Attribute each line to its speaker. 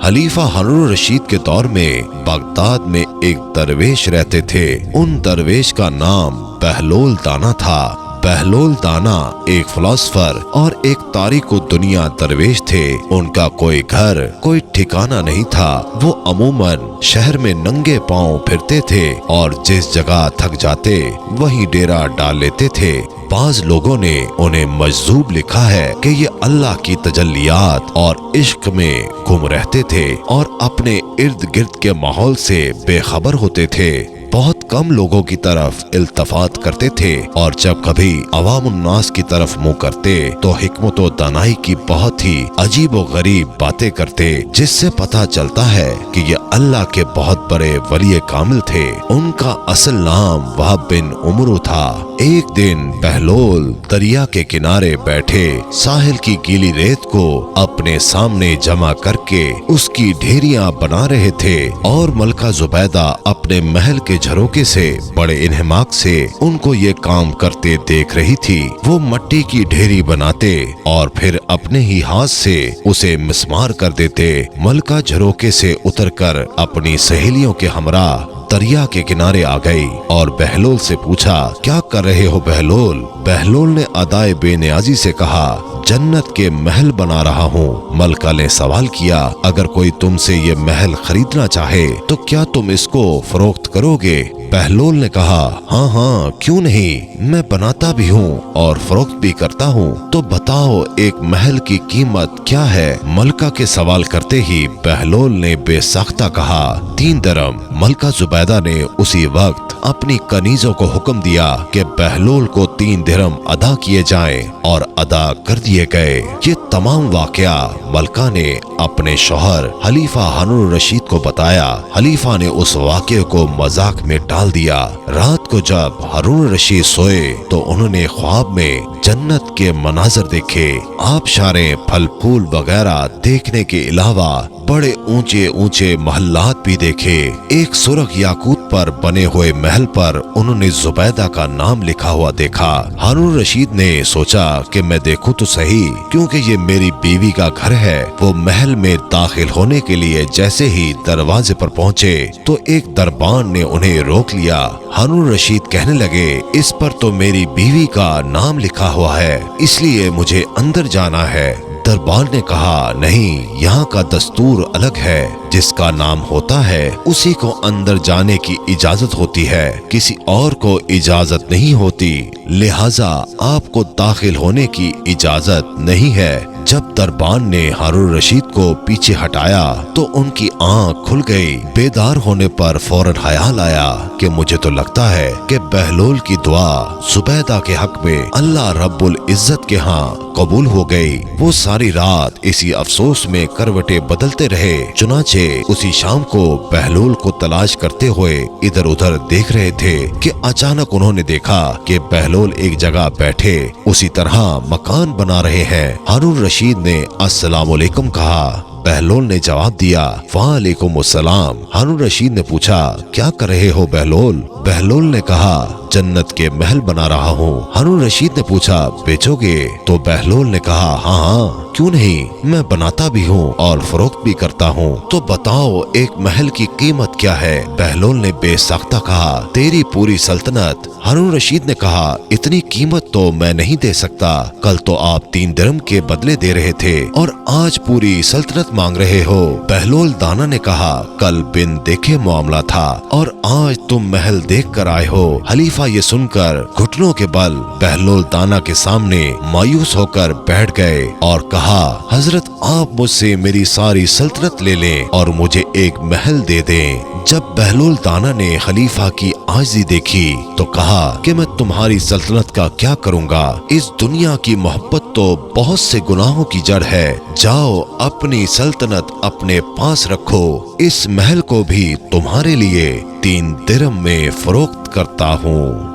Speaker 1: खलीफा हारून रशीद के दौर में बगदाद में एक दरवेश रहते थे। उन दरवेश का नाम बहलोल दाना था। बहलोल दाना एक फिलोसफर और एक तारीको दुनिया दरवेश थे। उनका कोई घर, कोई ठिकाना नहीं था। वो अमूमन शहर में नंगे पांव फिरते थे और जिस जगह थक जाते वहीं डेरा डाल लेते थे। बाज लोगों ने उन्हें मजजूब लिखा है कि ये अल्लाह की तजल्लियात और इश्क में गुम रहते थे और अपने इर्द गिर्द के माहौल से बेखबर होते थे। बहुत कम लोगों की तरफ इल्तफात करते थे और जब कभी अवामुन्नास की तरफ मुंह करते तो हिकमत व दानाई की बहुत ही अजीब व गरीब बातें करते, जिससे पता चलता है कि ये अल्लाह के बहुत बड़े वली कामिल थे। उनका असल नाम वहाब बिन उमरू था। एक दिन बहलोल दरिया के किनारे बैठे साहिल की गीली रेत को अपने सामने जमा करके उसकी ढेरियां बना रहे थे और मलका जुबैदा अपने महल के झरोके से बड़े इन्हमाक से उनको ये काम करते देख रही थी। वो मट्टी की ढेरी बनाते और फिर अपने ही हाथ से उसे मिस्मार कर देते। मलका झरोके से उतरकर अपनी सहेलियों के हमरा दरिया के किनारे आ गई और बहलोल से पूछा, क्या कर रहे हो बहलोल? बहलोल ने अदाए बेनियाजी से कहा, जन्नत के महल बना रहा हूँ। मलका ने सवाल किया, अगर कोई तुमसे ये महल खरीदना चाहे तो क्या तुम इसको फरोख्त करोगे? बहलोल ने कहा, हाँ हाँ क्यों नहीं, मैं बनाता भी हूँ और फरोख्त भी करता हूँ। तो बताओ एक महल की कीमत क्या है? मलका के सवाल करते ही बहलोल ने बेसाख्ता कहा, 3 दरम। मलका जुबैदा ने उसी वक्त अपनी कनीजों को हुक्म दिया कि बहलोल को 3 दिरहम अदा किए जाएं और अदा कर दिए गए। ये तमाम वाकया मलका ने अपने शौहर खलीफा हारून रशीद को बताया। खलीफा ने उस वाकये को मजाक में टाल दिया। रात को जब हारून रशीद सोए तो उन्होंने ख्वाब में जन्नत के मनाजर देखे। आबशारें, फल फूल वगैरह देखने के अलावा बड़े ऊंचे ऊंचे महल्लात भी देखे। एक सुर्ख याकूत पर बने हुए महल पर उन्होंने जुबैदा का नाम लिखा हुआ देखा। हारून रशीद ने सोचा कि मैं देखूं तो सही, क्योंकि ये मेरी बीवी का घर है। वो महल में दाखिल होने के लिए जैसे ही दरवाजे पर पहुंचे तो एक दरबान ने उन्हें रोक लिया। हारून रशीद कहने लगे, इस पर तो मेरी बीवी का नाम लिखा हुआ है, इसलिए मुझे अंदर जाना है। दरबार ने कहा, नहीं, यहाँ का दस्तूर अलग है। जिसका नाम होता है उसी को अंदर जाने की इजाजत होती है, किसी और को इजाजत नहीं होती, लिहाजा आपको दाखिल होने की इजाजत नहीं है। जब दरबान ने हारून रशीद को पीछे हटाया तो उनकी आंख खुल गई। बेदार होने पर फौरन ख्याल आया कि मुझे तो लगता है कि बहलोल की दुआ जुबैदा के हक में अल्लाह रब्बुल इज्जत के यहाँ कबूल हो गई। वो सारी रात इसी अफसोस में करवटें बदलते रहे। चुनाचे उसी शाम को बहलोल को तलाश करते हुए इधर उधर देख रहे थे कि अचानक उन्होंने देखा कि बहलोल एक जगह बैठे उसी तरह मकान बना रहे हैं। हारून रशीद ने अस्सलाम वालेकुम कहा। बहलोल ने जवाब दिया, वालेकुम अस्सलाम। हारून रशीद ने पूछा, क्या कर रहे हो बहलोल? बहलोल ने कहा, जन्नत के महल बना रहा हूँ। हारून रशीद ने पूछा, बेचोगे? तो बहलोल ने कहा, हाँ हाँ क्यों नहीं, मैं बनाता भी हूँ और फरोख्त भी करता हूँ। तो बताओ एक महल की कीमत क्या है? बहलोल ने बेसाख्ता कहा, तेरी पूरी सल्तनत। हारून रशीद ने कहा, इतनी कीमत तो मैं नहीं दे सकता। कल तो आप 3 दिरहम के बदले दे रहे थे और आज पूरी सल्तनत मांग रहे हो। बहलोल दाना ने कहा, कल बिन देखे मामला था और आज तुम महल देख कर आए हो। खलीफा ये सुनकर घुटनों के बल बहलोल दाना के सामने मायूस होकर बैठ गए और कहा, हजरत आप मुझसे मेरी सारी सल्तनत ले लें और मुझे एक महल दे दें। जब बहलोल दाना ने खलीफा की आजिज़ी देखी तो कहा कि मैं तुम्हारी सल्तनत का क्या करूंगा? इस दुनिया की मोहब्बत तो बहुत से गुनाहों की जड़ है। जाओ अपनी सल्तनत अपने पास रखो, इस महल को भी तुम्हारे लिए 3 दिरहम में फरोख्त करता हूँ।